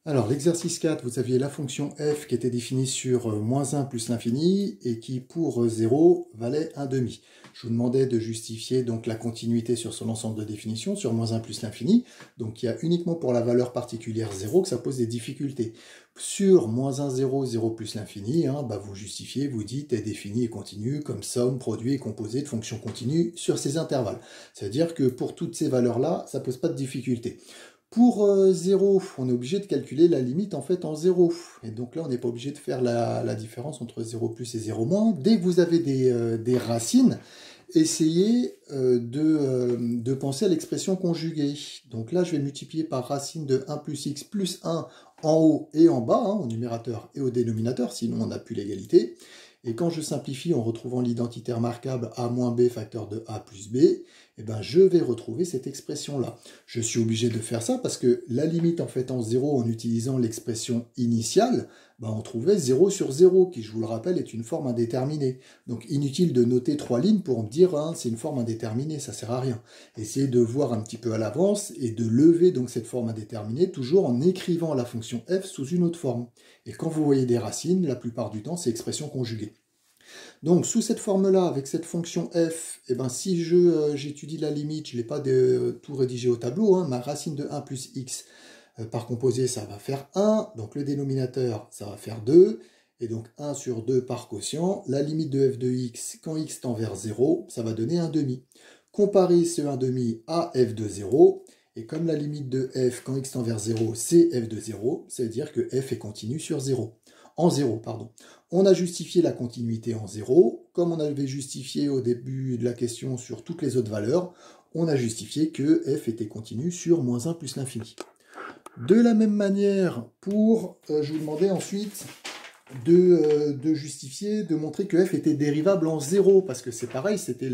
Alors, l'exercice 4, vous aviez la fonction f qui était définie sur moins 1 plus l'infini et qui, pour 0, valait 1 demi. Je vous demandais de justifier donc la continuité sur son ensemble de définitions, sur moins 1 plus l'infini. Donc, il y a uniquement pour la valeur particulière 0 que ça pose des difficultés. Sur moins 1, 0, 0 plus l'infini, vous justifiez, vous dites est défini et continu comme somme, produit et composé de fonctions continues sur ces intervalles. C'est-à-dire que pour toutes ces valeurs-là, ça ne pose pas de difficulté. Pour 0, on est obligé de calculer la limite en fait en 0. Et donc là, on n'est pas obligé de faire la différence entre 0 plus et 0 moins. Dès que vous avez des racines, essayez de penser à l'expression conjuguée. Donc là, je vais multiplier par racine de 1 plus x plus 1 en haut et en bas, au numérateur et au dénominateur, sinon on n'a plus l'égalité. Et quand je simplifie en retrouvant l'identité remarquable a moins b facteur de a plus b, eh ben je vais retrouver cette expression-là. Je suis obligé de faire ça parce que la limite en fait en 0 en utilisant l'expression initiale, on trouvait 0 sur 0, qui je vous le rappelle est une forme indéterminée. Donc inutile de noter 3 lignes pour me dire c'est une forme indéterminée, ça sert à rien. Essayez de voir un petit peu à l'avance et de lever donc cette forme indéterminée toujours en écrivant la fonction f sous une autre forme. Et quand vous voyez des racines, la plupart du temps c'est expression conjuguée. Donc, sous cette forme-là, avec cette fonction f, si j'étudie la limite, je ne l'ai pas tout rédigé au tableau, ma racine de 1 plus x par composé, ça va faire 1, donc le dénominateur, ça va faire 2, et donc 1 sur 2 par quotient, la limite de f de x, quand x tend vers 0, ça va donner 1 demi. Comparez ce 1 demi à f de 0, et comme la limite de f, quand x tend vers 0, c'est f de 0, ça veut dire que f est continu sur 0. En 0, pardon. On a justifié la continuité en 0, comme on avait justifié au début de la question sur toutes les autres valeurs, on a justifié que f était continu sur moins 1 plus l'infini. De la même manière, je vous demandais ensuite de justifier, de montrer que f était dérivable en 0, parce que c'est pareil, c'était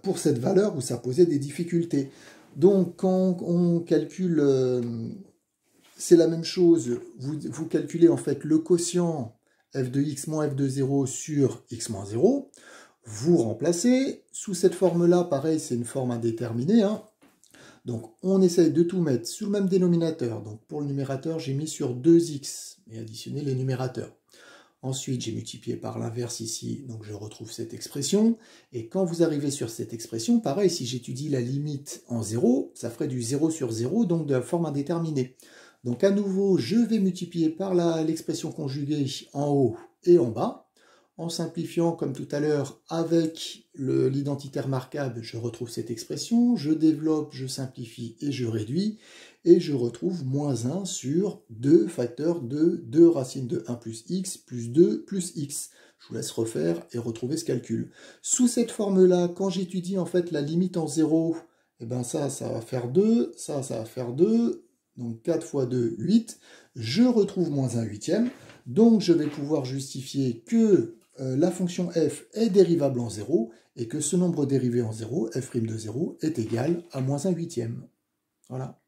pour cette valeur où ça posait des difficultés. Donc quand on calcule, c'est la même chose, vous calculez en fait le quotient f de x moins f de 0 sur x moins 0, vous remplacez, sous cette forme-là, pareil, c'est une forme indéterminée, donc on essaye de tout mettre sur le même dénominateur. Donc pour le numérateur, j'ai mis sur 2x et additionné les numérateurs. Ensuite, j'ai multiplié par l'inverse ici, donc je retrouve cette expression. Et quand vous arrivez sur cette expression, pareil, si j'étudie la limite en 0, ça ferait du 0 sur 0, donc de la forme indéterminée. Donc à nouveau, je vais multiplier par l'expression conjuguée en haut et en bas. En simplifiant, comme tout à l'heure, avec l'identité remarquable, je retrouve cette expression, je développe, je simplifie et je réduis, et je retrouve moins 1 sur 2 facteur de 2 racines de 1 plus x plus 2 plus x. Je vous laisse refaire et retrouver ce calcul. Sous cette forme-là, quand j'étudie en fait la limite en 0, ça va faire 2, ça va faire 2, donc 4 fois 2, 8. Je retrouve moins 1 huitième, donc je vais pouvoir justifier que la fonction f est dérivable en 0 et que ce nombre dérivé en 0, f' de 0, est égal à moins 1 huitième. Voilà.